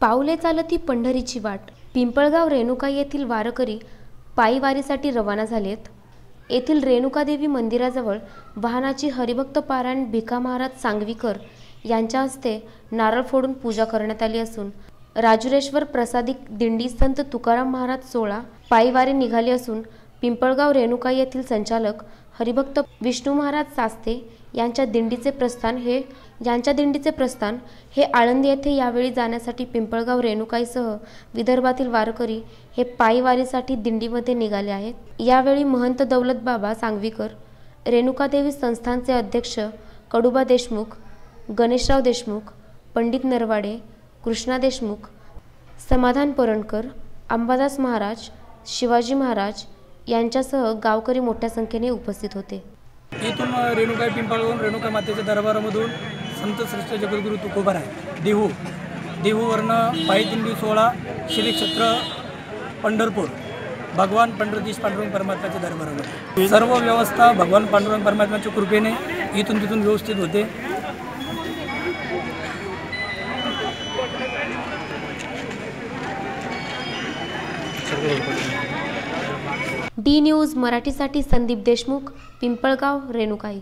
पाऊले चालती पंढरीची वाट. पिंपळगाव रेणुका येथील वारकरी पायी वारीसाठी रवाना झालेत. येथील रेणुकादेवी मंदिराजवळ वाहनाची हरिभक्त पारायण भिका महाराज सांगवीकर यांच्या हस्ते नारळ फोडून पूजा करण्यात आली असून राजुरेश्वर प्रसादिक दिंडी संत तुकाराम महाराज 16 पायी वारी निघाली असून पिंपळगाव रेणुका येथील संचालक हरिभक्त विष्णू महाराज सास्ते यांच्या दिंडीचे प्रस्थान हे आळंदी येथे यावेळी जाण्यासाठी पिंपळगाव रेणुकाईसह विदर्भातील वारकरी हे पायी वारीसाठी दिंडीमध्ये निघाले आहेत. यावेळी महंत दौलत बाबा सांगवीकर, रेणुकादेवी संस्थानचे अध्यक्ष कडुबा देशमुख, गणेशराव देशमुख, पंडित नरवाडे, कृष्णा देशमुख, समाधान परणकर, अंबादास महाराज, शिवाजी महाराज यांच्यासह गावकरी मोठ्या संख्येने उपस्थित होते. इथून रेणुका पिंपळगावून रेणुका मातेच्या दरबारामधून संत श्रेष्ठ जगद्गुरू तुकोबाराय देहूवरनं पायी दिंडी 16 श्री क्षेत्र पंढरपूर भगवान पंढरतीश पांडुरंग परमात्म्याच्या दरबारामध्ये सर्व व्यवस्था भगवान पांडुरंग परमात्म्याच्या कृपेने इथून तिथून व्यवस्थित होते. डी न्यूज मराठीसाठी संदीप देशमुख, पिंपळगाव, रेणुकाई.